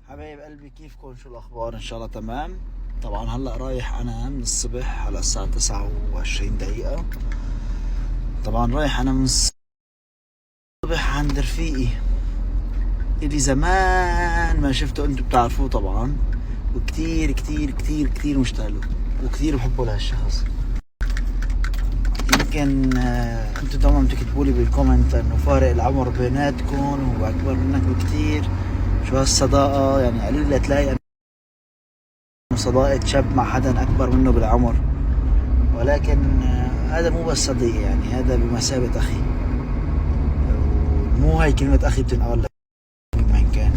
حبايب قلبي، كيفكم؟ شو الاخبار؟ ان شاء الله تمام. طبعا هلا رايح انا من الصبح، على الساعة 29 دقيقة. طبعا رايح انا من الصبح عند رفيقي اللي زمان ما شفته، انتم بتعرفوه طبعا، وكتير كتير كتير كتير مشتاق له وكتير بحبه لهالشخص. يمكن انتم دوما بتكتبوا لي بالكومنت انه فارق العمر بيناتكم هو اكبر منك بكتير. شو هالصداقة يعني؟ قليل لا تلاقي صداقة شاب مع حدا أكبر منه بالعمر، ولكن هذا مو بس صديق، يعني هذا بمثابة أخي. مو هاي كلمة أخي بتنقال لك مين كان،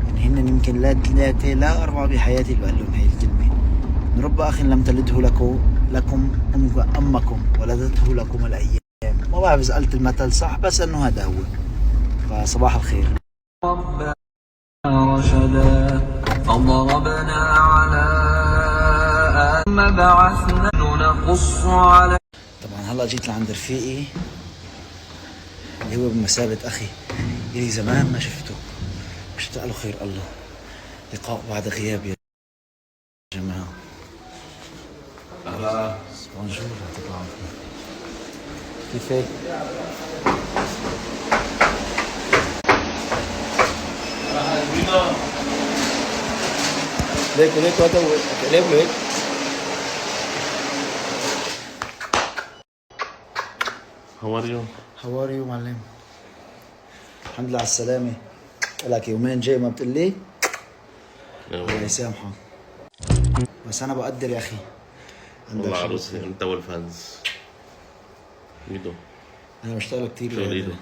يعني هن يمكن لا ثلاثة لا أربعة بحياتي اللي قالوا هاي الكلمة. من رب أخ لم تلده لكم أمكم ولدته لكم الأيام. ما بعرف إذا قلت المثل صح، بس إنه هذا هو. فصباح الخير. ربنا رشدا فضربنا على آدم بعثنا نقص على. طبعا هلا جيت لعند رفيقي اللي هو بمثابة أخي، اللي زمان ما شفته، مشتاق له خير الله. لقاء بعد غياب يا جماعة. أهلا. بونجور، يعطيك العافية. كيفك؟ ليك وليك ليك وليك. How are you? How are you معلم؟ الحمد لله على السلامة. لك يومين جاي ما بتقلي؟ الله يسامحك. بس أنا بقدر يا أخي. عندك والله شغل عروسي كتير. انت والفانز. ميدو أنا بشتغل كتير شو ريدو؟